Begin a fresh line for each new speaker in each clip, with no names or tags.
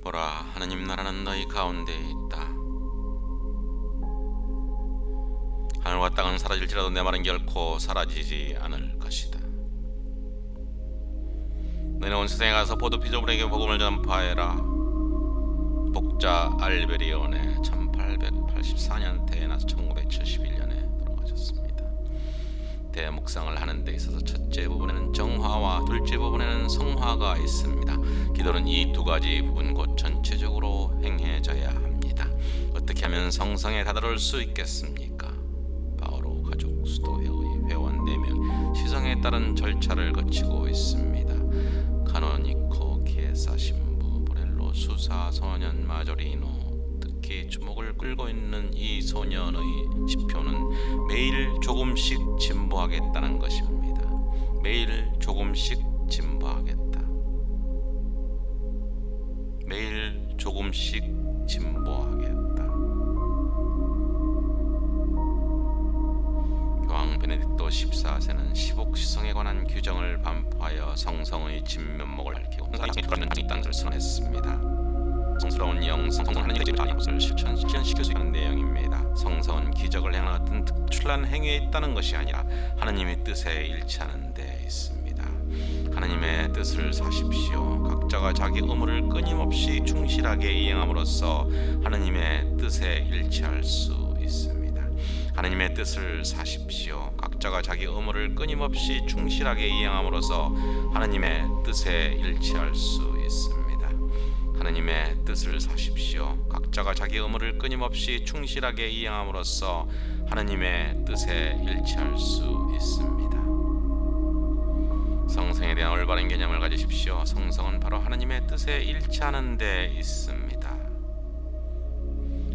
보라, 하느님 나라는 너희 가운데 있다. 하늘과 땅은 사라질지라도 내 말은 결코 사라지지 않을 것이다. 너희는 온 세상에 가서 포도 피조물에게 복음을 전파해라. 복자 알베리온의 1884년 태어나서 1971년에 돌아가셨습니다. 대목상을 하는 데 있어서 첫째 부분에는 정화와 둘째 부분에는 성화가 있습니다. 기도는 이 두 가지 부분 곧 전체적으로 행해져야 합니다. 어떻게 하면 성성에 다다를 수 있겠습니까? 바오로 가족 수도회의 회원 4명 시성에 따른 절차를 거치고 있습니다. 카노니코 키에사 신부 보렐로 수사 소년 마조리노, 특히 주목을 끌고 있는 이 소년의 지표는 매일 조금씩 진보하겠다는 것입니다. 매일 조금씩 진보하겠다. 매일 조금씩 진보하겠다. 교황 베네딕토 14세는 시복시성에 관한 규정을 반포하여 성성의 진면목을 밝히고 성성의 그런 있다는 것을 선언했습니다. 성스러운 영, 성성은 하나님의 뜻을 것을 실현시킬 수 있는 내용입니다. 성성은 기적을 행하는 어떤 특출난 행위에 있다는 것이 아니라 하나님의 뜻에 일치하는 데 있습니다. 하나님의 뜻을 사십시오. 각자가 자기 의무를 끊임없이 충실하게 이행함으로써 하나님의 뜻에 일치할 수 있습니다. 하나님의 뜻을 사십시오. 각자가 자기 의무를 끊임없이 충실하게 이행함으로써 하나님의 뜻에 일치할 수 있습니다. 하나님의 뜻을 사십시오. 각자가 자기 의무를 끊임없이 충실하게 이행함으로써 하나님의 뜻에 일치할 수 있습니다. 성성에 대한 올바른 개념을 가지십시오. 성성은 바로 하나님의 뜻에 일치하는 데 있습니다.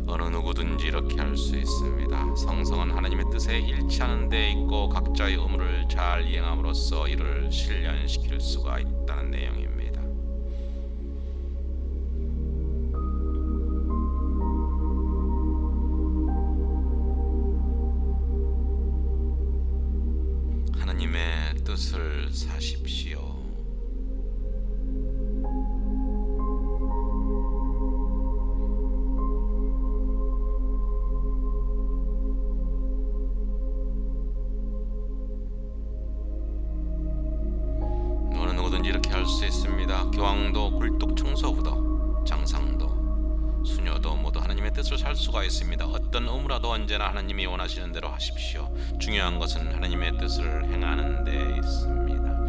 어느 누구든지 이렇게 할 수 있습니다. 성성은 하나님의 뜻에 일치하는 데 있고 각자의 의무를 잘 이행함으로써 이를 실현시킬 수가 있다는 내용입니다. 하나님의 뜻을 사십시오. 어느 누구든지 이렇게 할 수 있습니다. 교황도, 굴뚝 청소부도, 장상도, 수녀도 모두 하나님의 뜻을 살 수가 있습니다. 어떤 의무라도 언제나 하나님이 원하시는 대로 하십시오. 중요한 것은 하나님의 뜻을 행하는 데 있습니다.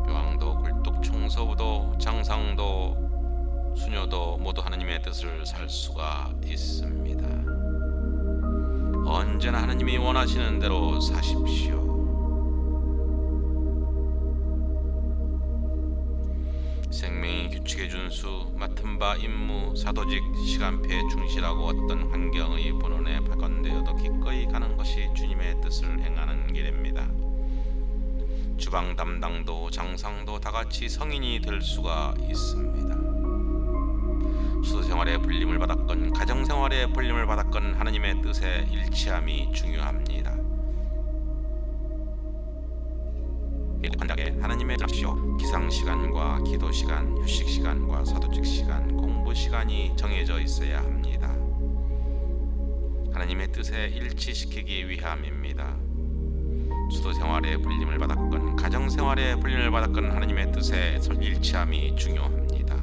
교황도, 굴뚝 청소부도, 장상도, 수녀도 모두 하나님의 뜻을 살 수가 있습니다. 언제나 하나님이 원하시는 대로 사십시오. 생명의 규칙의 준수, 맡은 바 임무, 사도직, 시간표에 충실하고 어떤 환경의 본원에 발견되어도 기꺼이 가는 것이 주님의 뜻을 행하는 길입니다. 주방 담당도, 장상도 다같이 성인이 될 수가 있습니다. 수도생활에 불림을 받았건 가정생활에 불림을 받았건 하나님의 뜻에 일치함이 중요합니다. 간단하게 하나님의 뜻이요, 기상시간과 기도시간, 휴식시간과 사도직시간, 공부시간이 정해져 있어야 합니다. 하나님의 뜻에 일치시키기 위함입니다. 수도생활에 불림을 받았건 가정생활에 불림을 받았건 하나님의 뜻에 일치함이 중요합니다.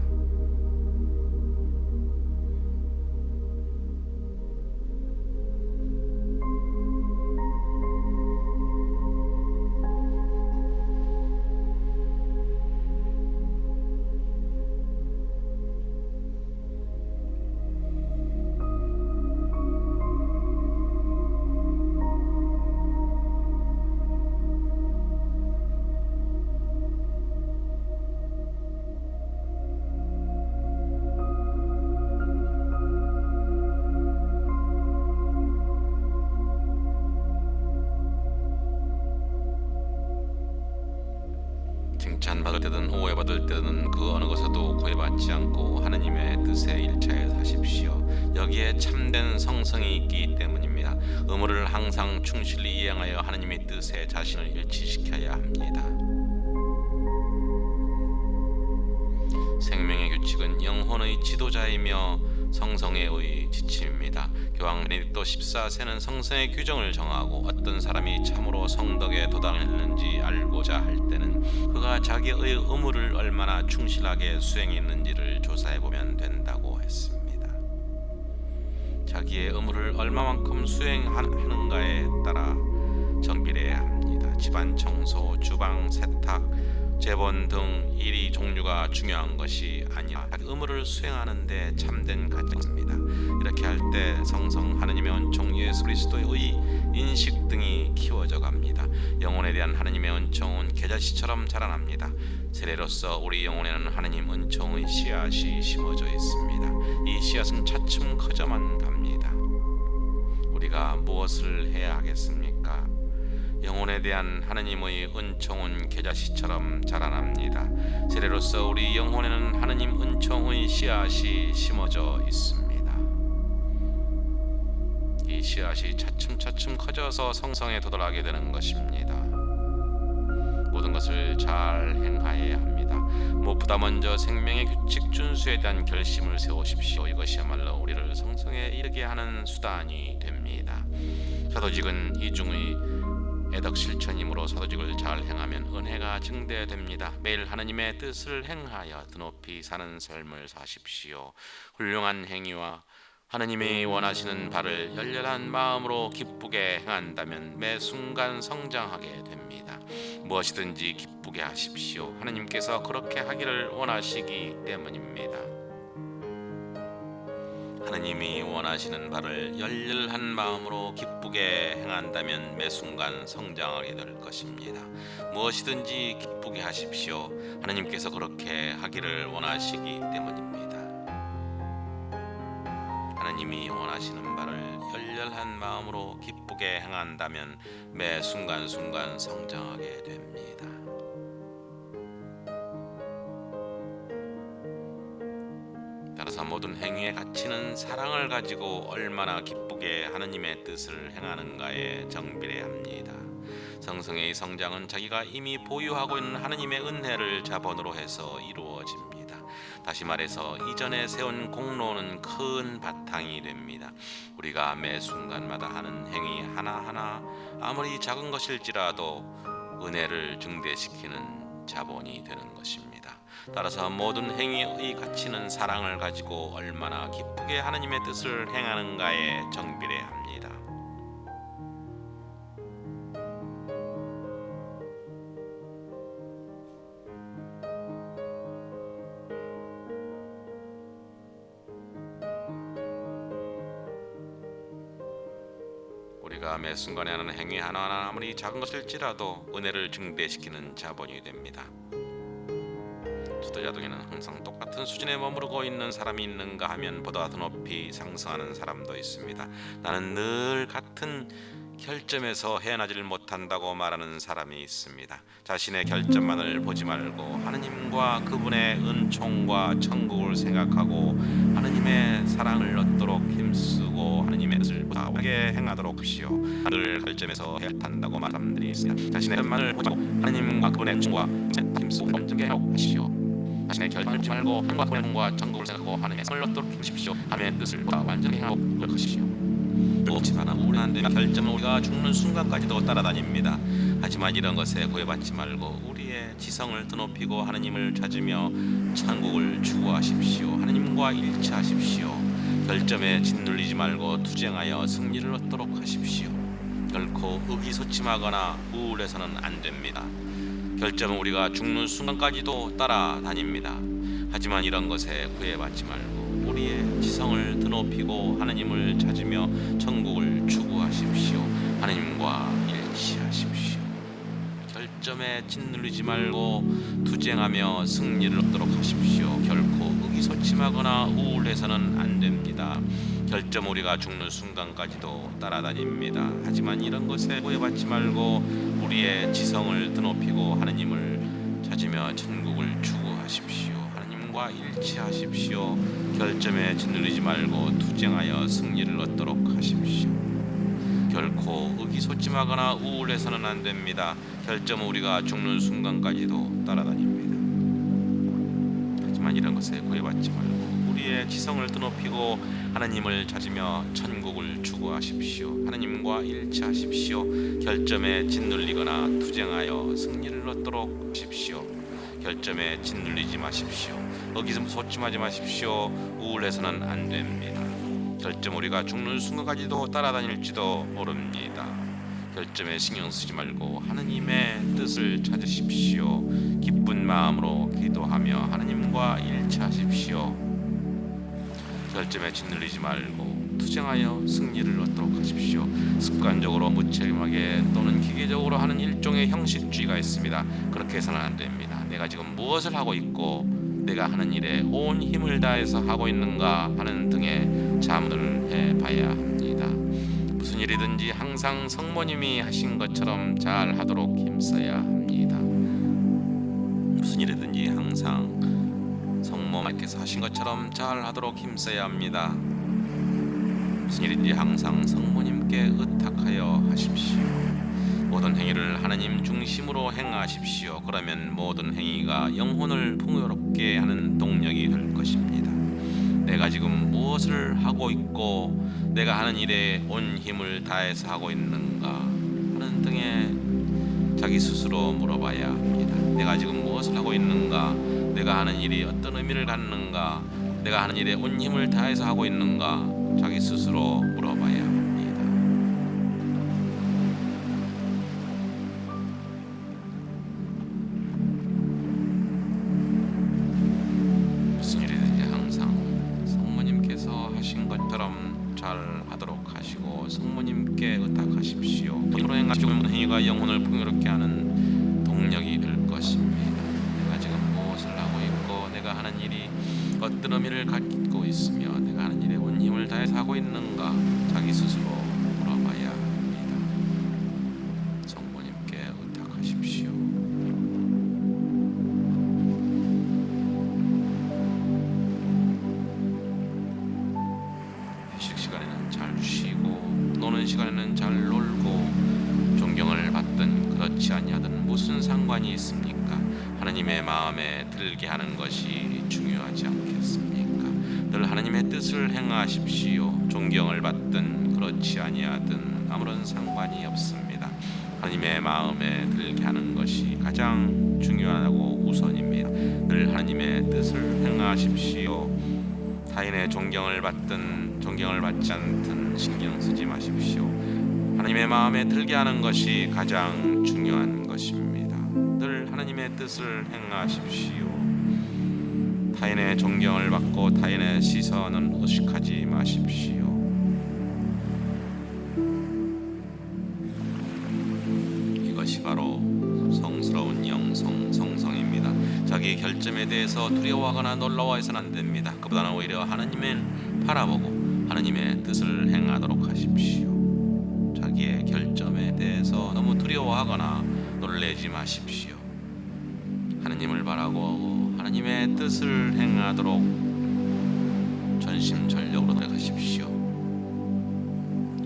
칭찬받을 때든 오해받을 때든 그 어느 것에도 구애받지 않고 하나님의 뜻에 일차해 사십시오. 여기에 참된 성성이 있기 때문입니다. 의무를 항상 충실히 이행하여 하나님의 뜻에 자신을 일치시켜야 합니다. 생명의 영혼의 지도자이며 성성의 지침입니다. 교황 베네딕토 14세는 성성의 규정을 정하고 어떤 사람이 참으로 성덕에 도달했는지 알고자 할 때는 그가 자기의 의무를 얼마나 충실하게 수행했는지를 조사해보면 된다고 했습니다. 자기의 의무를 얼마만큼 수행하는가에 따라 정비례해야 합니다. 집안 청소, 주방 세탁, 재본 등 일이 종류가 중요한 것이 아니라 의무를 수행하는 데 참된 가치가 있습니다. 이렇게 할 때 성성 하느님의 은총 예수 그리스도의 인식 등이 키워져 갑니다. 영혼에 대한 하느님의 은총은 겨자씨처럼 자라납니다. 세례로서 우리 영혼에는 하느님 은총의 씨앗이 심어져 있습니다. 이 씨앗은 차츰 커져만 갑니다. 우리가 무엇을 해야 하겠습니까? 영혼에 대한 하느님의 은총은 겨자씨처럼 자라납니다. 세례로서 우리 영혼에는 하느님 은총의 씨앗이 심어져 있습니다. 이 씨앗이 차츰 커져서 성성에 도달하게 되는 것입니다. 모든 것을 잘 행하여야 합니다. 무엇보다 먼저 생명의 규칙 준수에 대한 결심을 세우십시오. 이것이야말로 우리를 성성에 이르게 하는 수단이 됩니다. 사도직은 이중의 애덕 실천이므로 사도직을 잘 행하면 은혜가 증대됩니다. 매일 하느님의 뜻을 행하여 드높이 사는 삶을 사십시오. 훌륭한 행위와 하느님이 원하시는 바를 열렬한 마음으로 기쁘게 행한다면 매 순간 성장하게 됩니다. 무엇이든지 기쁘게 하십시오. 하느님께서 그렇게 하기를 원하시기 때문입니다. 하느님이 원하시는 바를 열렬한 마음으로 기쁘게 행한다면 매 순간 성장하게 될 것입니다. 무엇이든지 기쁘게 하십시오. 하느님께서 그렇게 하기를 원하시기 때문입니다. 하느님이 원하시는 바를 열렬한 마음으로 기쁘게 행한다면 매 순간순간 성장하게 됩니다. 따라서 모든 행위의 가치는 사랑을 가지고 얼마나 기쁘게 하느님의 뜻을 행하는가에 정비례합니다. 성성의 성장은 자기가 이미 보유하고 있는 하느님의 은혜를 자본으로 해서 이루어집니다. 다시 말해서 이전에 세운 공로는 큰 바탕이 됩니다. 우리가 매 순간마다 하는 행위 하나하나 아무리 작은 것일지라도 은혜를 증대시키는 자본이 되는 것입니다. 따라서 모든 행위의 가치는 사랑을 가지고 얼마나 기쁘게 하느님의 뜻을 행하는가에 정비례합니다. 우리가 매 순간에 하는 행위 하나하나 아무리 작은 것일지라도 은혜를 증대시키는 자본이 됩니다. 지도자중에는 항상 똑같은 수준에 머무르고 있는 사람이 있는가 하면 보다 더 높이 상승하는 사람도 있습니다. 나는 늘 같은 결점에서 헤어나지를 못한다고 말하는 사람이 있습니다. 자신의 결점만을 보지 말고 하느님과 그분의 은총과 천국을 생각하고 하느님의 사랑을 얻도록 힘쓰고 하느님의 뜻을 부하게 행하도록 하십시오. 늘 결점에서 헤어난다고 말하는 사람들이 있습니다. 자신의 결점만을 보지 말고 하느님과 그분의 은총과 힘쓰고 결점에 하십시오. 자신의 결점을 보지 말고 하나님과 그분의 은총과 천국을 생각하고 하느님의 사랑을 얻도록 힘쓰십시오. 하나님의 뜻을 완전히 행하고 노력하십시오. 그렇지만 우리는 결점은 우리가 죽는 순간까지도 따라다닙니다. 하지만 이런 것에 구애받지 말고 우리의 지성을 드높이고 하느님을 찾으며 천국을 추구하십시오. 하느님과 일치하십시오. 결점에 짓눌리지 말고 투쟁하여 승리를 얻도록 하십시오. 결코 의기소침하거나 우울해서는 안 됩니다. 결점은 우리가 죽는 순간까지도 따라다닙니다. 하지만 이런 것에 구애받지 말고 우리의 지성을 드높이고 하느님을 찾으며 천국을 추구하십시오. 하느님과 일치하십시오. 결점에 짓눌리지 말고 투쟁하며 승리를 얻도록 하십시오. 결코 의기소침하거나 우울해서는 안 됩니다. 결점 우리가 죽는 순간까지도 따라다닙니다. 하지만 이런 것에 구애받지 말고 우리의 지성을 드높이고 하느님을 찾으며 천국을 추구하십시오. 하느님과 일치하십시오. 결점에 짓눌리지 말고 투쟁하여 승리를 얻도록 하십시오. 결코 의기소침하거나 우울해서는 안 됩니다. 결점은 우리가 죽는 순간까지도 따라다닙니다. 하지만 하지만 이런 것에 구애받지 말고 우리의 지성을 드높이고 하나님을 찾으며 천국을 추구하십시오. 하나님과 일치하십시오. 결점에 짓눌리거나 투쟁하여 승리를 얻도록 하십시오. 결점에 짓눌리지 마십시오. 의기소침하지 마십시오. 우울해서는 안 됩니다. 결점 우리가 죽는 순간까지도 따라다닐지도 모릅니다. 결점에 신경 쓰지 말고 하나님의 뜻을 찾으십시오. 기쁜 마음으로 기도하며 하나님과 일치하십시오. 결점에 짓눌리지 말고 투쟁하여 승리를 얻도록 하십시오. 습관적으로 무책임하게 또는 기계적으로 하는 일종의 형식주의가 있습니다. 그렇게 해서는 안 됩니다. 내가 지금 무엇을 하고 있고 내가 하는 일에 온 힘을 다해서 하고 있는가 하는 등의 자문을 해봐야 합니다. 무슨 일이든지 항상 성모님이 하신 것처럼 잘 하도록 힘써야 합니다. 무슨 일이든지 항상 성모님께서 하신 것처럼 잘 하도록 힘써야 합니다. 무슨 일인지 항상 성모님께 의탁하여 하십시오. 모든 행위를 하나님 중심으로 행하십시오. 그러면 모든 행위가 영혼을 풍요롭게 하는 동력이 될 것입니다. 내가 지금 무엇을 하고 있고 내가 하는 일에 온 힘을 다해서 하고 있는가 하는 등의 자기 스스로 물어봐야 합니다. 내가 지금 무엇을 하고 있는가, 내가 하는 일이 어떤 의미를 갖는가, 내가 하는 일에 온 힘을 다해서 하고 있는가 자기 스스로 물어봐야 합니다. 무슨 일이든지 항상 성모님께서 하신 것처럼 잘 하도록 하시고 성모님께 의탁하십시오. 본으로 행하시고 모든 행위가 영혼을 풍요롭게 하는 동력이 될 것입니다. 내가 지금 무엇을 하고 있고 내가 하는 일이 어떤 의미를 갖고 있으며 내가 하는 일에 온 힘을 다해서 하고 있는가 자기 스스로 물어봐야 합니다. 성모님께 의탁하십시오. 휴식 시간에는 잘 쉬고 노는 시간에는 잘 놀고 존경을 받든 그렇지 아니하든 무슨 상관이 있습니까? 하나님의 마음에 들게 하는 것이 중요하지 않겠습니까? 늘 하나님의 뜻을 행하십시오. 존경을 받든 그렇지 아니하든 아무런 상관이 없습니다. 하나님의 마음에 들게 하는 것이 가장 중요하고 우선입니다. 늘 하나님의 뜻을 행하십시오. 타인의 존경을 받든 존경을 받지 않든 신경 쓰지 마십시오. 하나님의 마음에 들게 하는 것이 가장 중요한 것입니다. 늘 하나님의 뜻을 행하십시오. 타인의 존경을 받고 타인의 시선은 의식하지 마십시오. 이것이 바로 성스러운 영성, 성성입니다. 자기 결점에 대해서 두려워하거나 놀라워해서는 안 됩니다. 그보다는 오히려 하나님을 바라보고 하나님의 뜻을 행하도록 하십시오. 자기의 결점에 대해서 너무 두려워하거나 놀라지 마십시오. 하나님을 바라고 하나님의 뜻을 행하도록 전심전력으로 노력하십시오.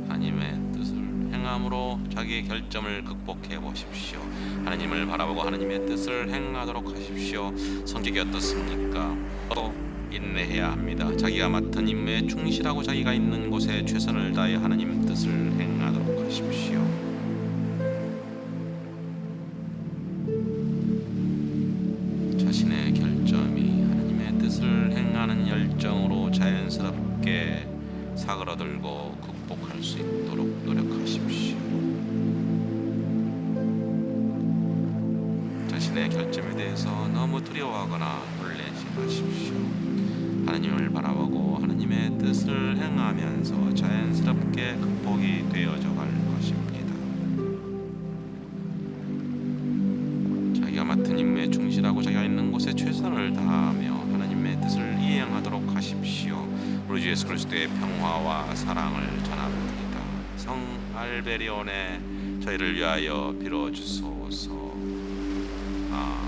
하나님의 뜻을 행함으로 자기의 결점을 극복해 보십시오. 하나님을 바라보고 하나님의 뜻을 행하도록 하십시오. 성격이 어떻습니까? 또 인내해야 합니다. 자기가 맡은 임무에 충실하고 자기가 있는 곳에 최선을 다해 하나님 뜻을 행하도록 하십시오. 자신의 결점이 하나님의 뜻을 행하는 열정으로 자연스럽게 사그러들고 극복할 수 있도록 노력하십시오. 자신의 결점에 대해서 너무 두려워하거나 놀라지 마십시오. 하나님을 바라보고 하나님의 뜻을 행하면서 자연스럽게 극복이 되어져 갈 것입니다. 자기가 맡은 임무에 충실하고 자기가 있는 곳에 최선을 다하며 하나님의 뜻을 이행하도록 하십시오. 우리 주 예수 그리스도의 평화와 사랑을 전합니다. 성 알베리온에 저희를 위하여 빌어주소서. 아멘.